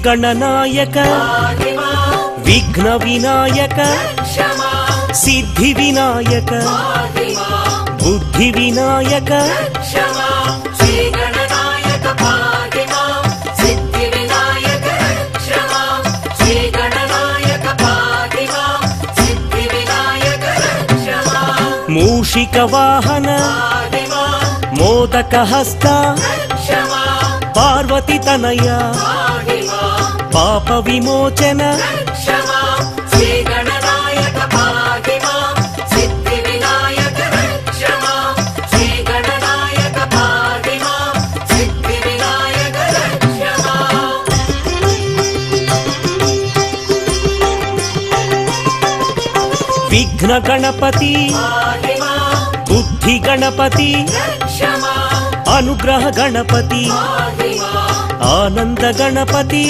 गणनायक विघ्न विनायक सिद्धि विनायक बुद्धि विनायक मूषिक वाहन मोदक हस्त पार्वती तनया पाप विमोचन विघ्न गणपति बुद्धि गणपति अनुग्रह गणपति आनंद गणपति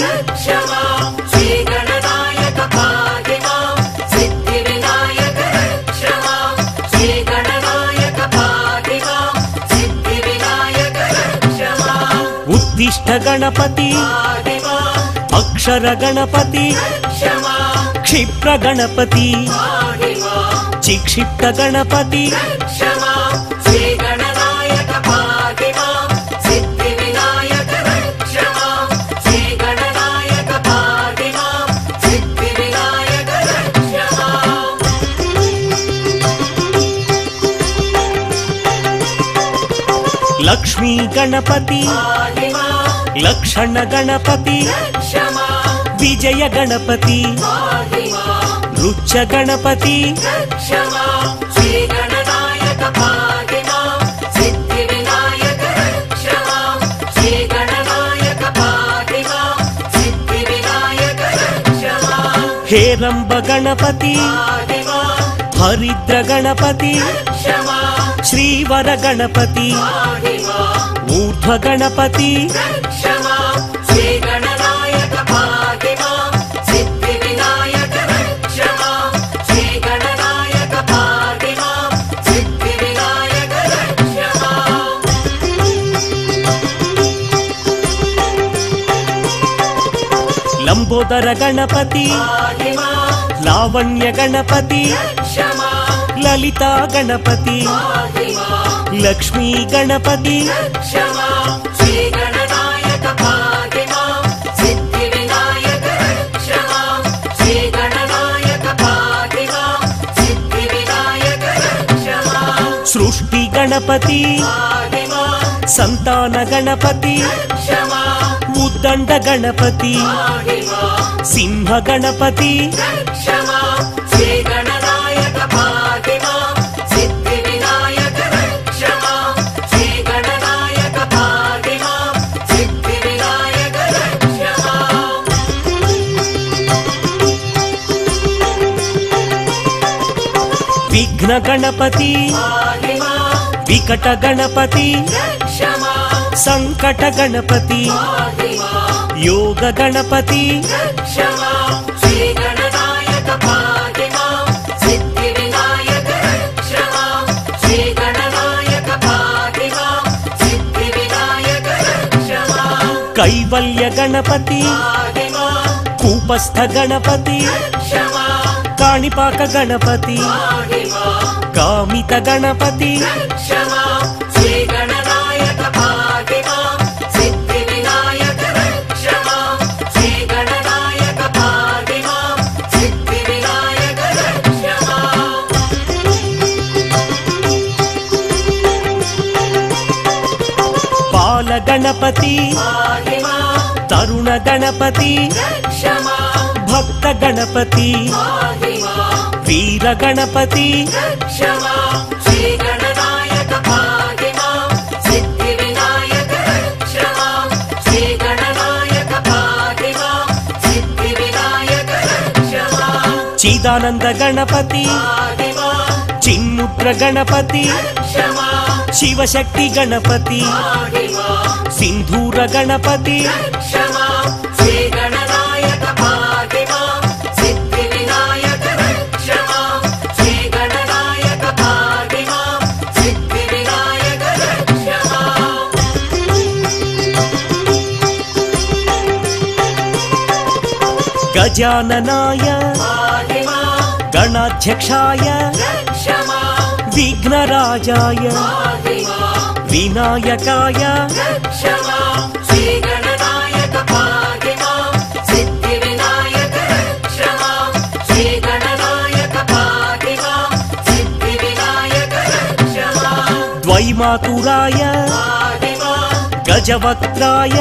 उद्दिष्ट गणपति अक्षर गणपति क्षिप्र गणपति चिक्षिप्त गणपति लक्ष्मी गणपति लक्षण गणपति विजय गणपति रुच्च गणपति हेरंब गणपति हरिद्र गणपति श्रीवर गणपति ऊर्ध्व गणपति लंबोदर गणपति लावण्य गणपति ललिता गणपति लक्ष्मी गणपति सृष्टि गणपति संतान गणपति उद्दंड गणपति सिंह गणपति विघ्न गणपति विकट गणपति संकट गणपति योग गणपति कैवल्य गणपति कूपस्थ गणपति काणिपाक गणपति कामित गणपति बाल गणपति तरुण गणपति भक्त गणपति वीर गणपति चिदानंद गणपति चिन्मुद्र गणपति शिवशक्ति गणपति सिंधूर गणपति गजाननाय गणाध्यक्षाय विघ्नराजाय विनायकाय द्वैमातुराय गजवक्त्राय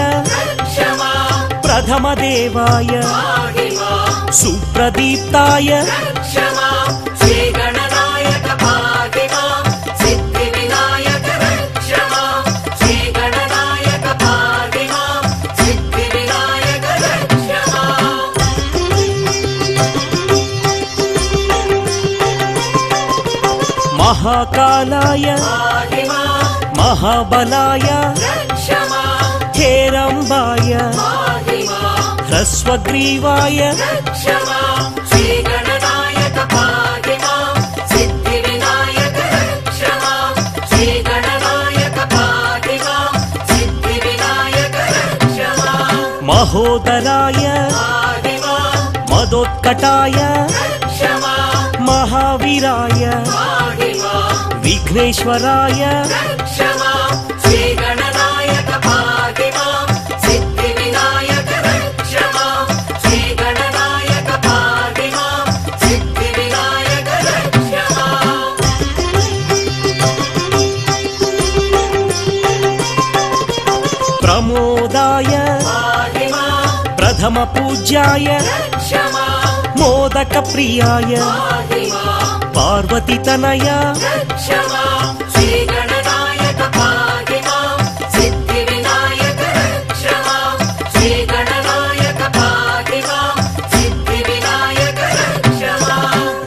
प्रथमदेवाय सुप्रदीप्ताय महाकालाय महाबलाय हेरम्बाय ह्रस्वग्रीवाय महोदराय मदोत्कटाय महावीराय विघ्नेश्वराय प्रमोदाय प्रथम पूज्याय मोदक प्रियाय पार्वती तनया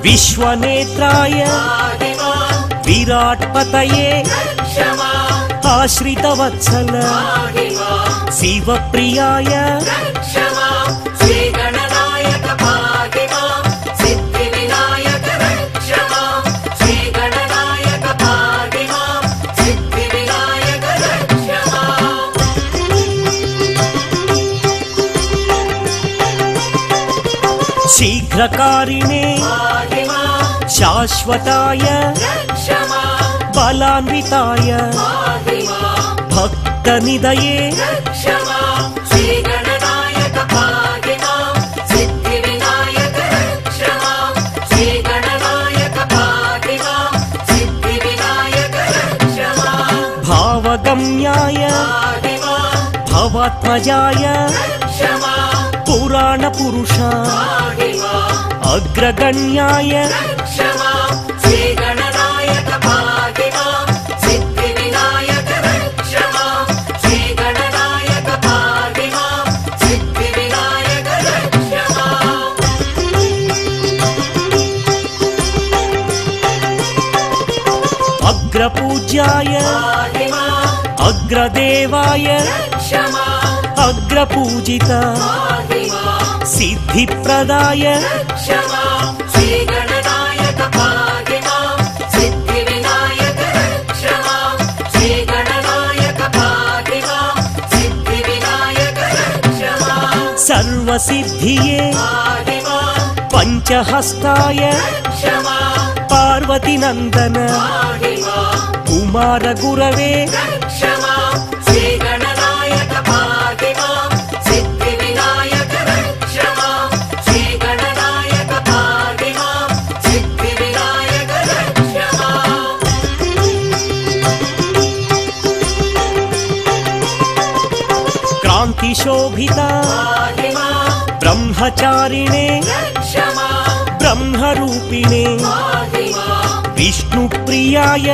विश्वनेत्राय विराट्पतये आश्रितवत्सल शिवप्रियाय शीघ्रकारिणे शाश्वताय बलान्विताय भक्तनिधये भावगम्याय भवात्मजाय पुराणपुरुष अग्रगण्याय अग्रपूज्याय अग्रदेवाय अग्रपूजित सिद्धिप्रदाय सर्वसिद्धिये पंचहस्ताय पार्वती नंदन कुमार गुरवे क्रांतिशोभिता ब्रह्मचारिणे ब्रह्मरूपिणे विष्णुप्रियाय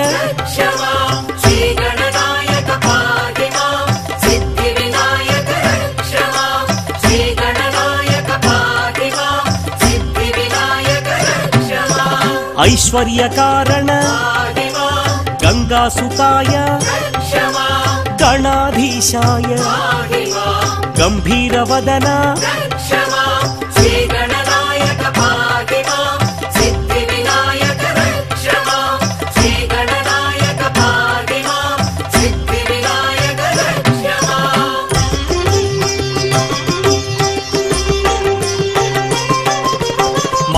ऐश्वर्यकारण गंगासुताय गणाधीशाय गंभीरवदन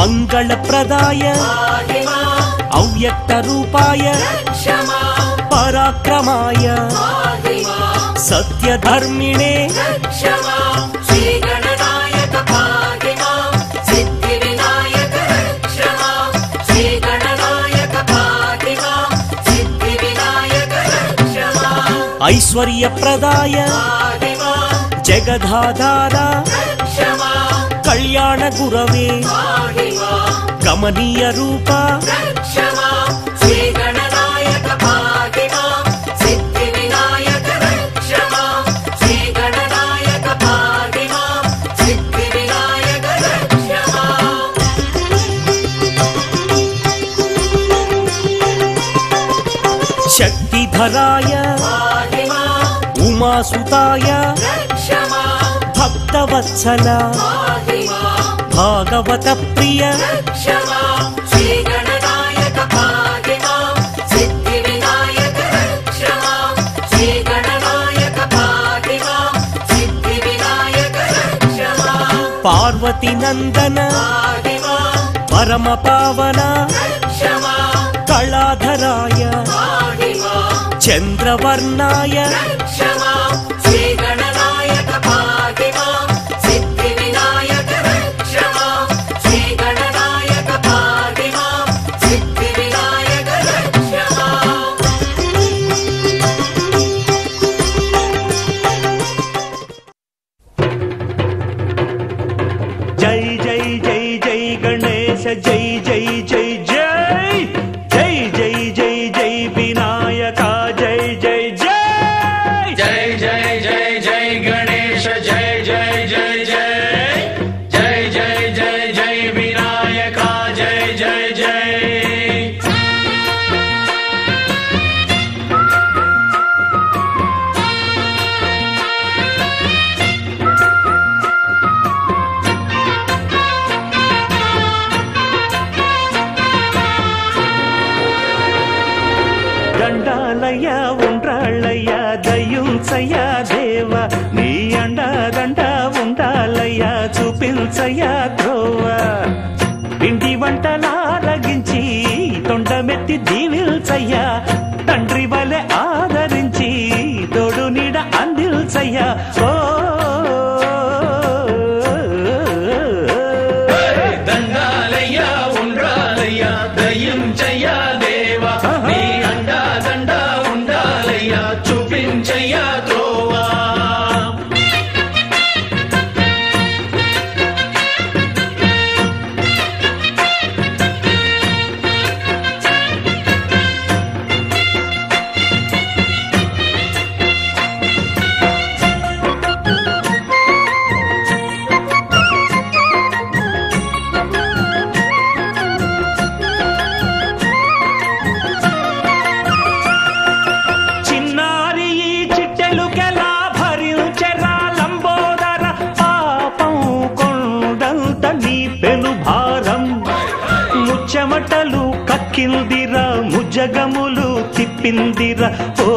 మంగళప్రదాయ అవ్యక్త రూపాయ పరాక్రమాయ సత్యధర్మిణే ఐశ్వర్యప్రదాయ జగదాధార కళ్యాణ గురవే గమనీయ రూప శక్తిధరాయ ఉమాసుతాయ భక్తవత్సల భాగవత ప్రియ పార్వతి నందన పరమ పావన కళాధరాయ చంద్రవర్ణాయ జై జై జై జై గణేశ జై జై జై జై జై జై జై జై వినాయక జై జై జై జై జై జై జై గణేశ జై జై జై జై జై జై జై జై వినాయక జై జై జై దండాలయ్య ఉండ్రాళ్ళయ్య దయ్యుంచయ్య దేవ నీ అండదండ ఉండాలయ్య చూపించయ్య ద్రోవ పిండి వంటలారగించి తొండమెత్తి దీవిల్చయ్య తండ్రి వలె ఆదరించి తోడు నీడ అందిల్చయ్య ఓ దండాలయ్య ఉండ్రాలయ్య దయ్యుంచయ్య దేవ నీ అండదండ ఉండాలయ్య చూపించయ్య ద్రోవా చిన్నారి ఈ చిట్టెలుకెలా భరించెరా లంబోదర పాపం కొండంత నీ పెను భారం ముచ్చమటలు కక్కిందిరా ముజగములు తిప్పిందిరా ఓ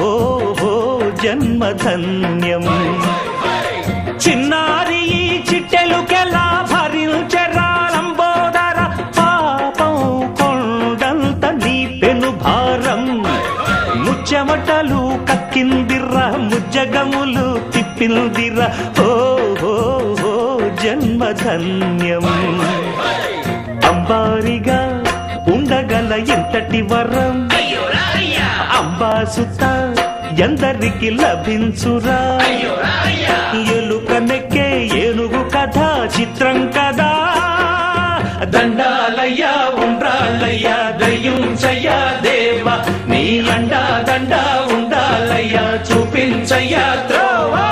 ఓ ఓ జన్మధన్యం చిన్నారి ఈ చిట్టెలుకెలా భరించెరా లంబోదర పాపం కొండంత నీ పెను భారం ముచ్చమటలు కక్కిందిరా ముజ్జగములు తిప్పిందిరా ఓ ఓ ఓ జన్మధన్యం అంబారిగా ఉండగల ఎంతటి వరం అంబాసుత ఎందరికి లభించురా ఎలుకనెక్కే ఏనుగు కథ చిత్రం కదా దండాలయ్య ఉండ్రాలయ్య దయ్యుంచయ్య దేవ నీ అండా దండ ఉండాలయ్య చూపించయ్య ద్రోవా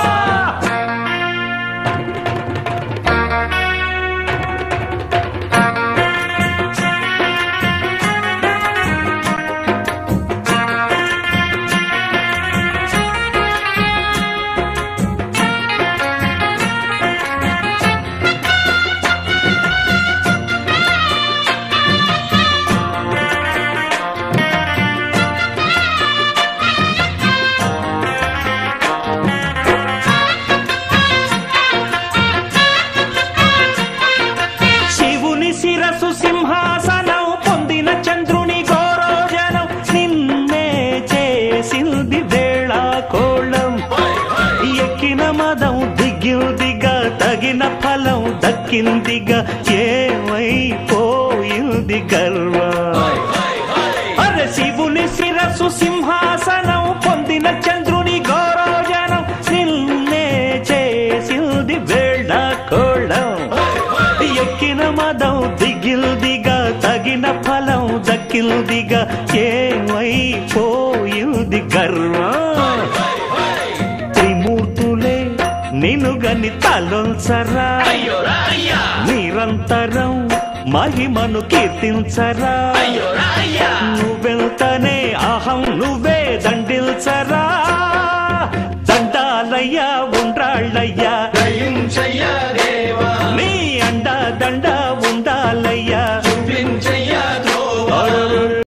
దక్కిందిగా ఏమైపోయింది గర్వం. అరే శివుని శిరస్సు సింహాసనం పొందిన చంద్రుని గౌరవజనం నిన్నే చేసింది వేళ కోళం. ఎక్కిన మదం దిగిల్దిగా తగిన ఫలం దక్కిల్దిగా ఏమైపోయింది గర్వం. త్రిమూర్తులే నినుగని తలొంచరా నిరంతరం మహిమను కీర్తించరా. నువ్వెంతనే అహం నువ్వే దండిల్చరా. దండాలయ్యా ఉండ్రాళ్ళయ్యా నీ అండా దండ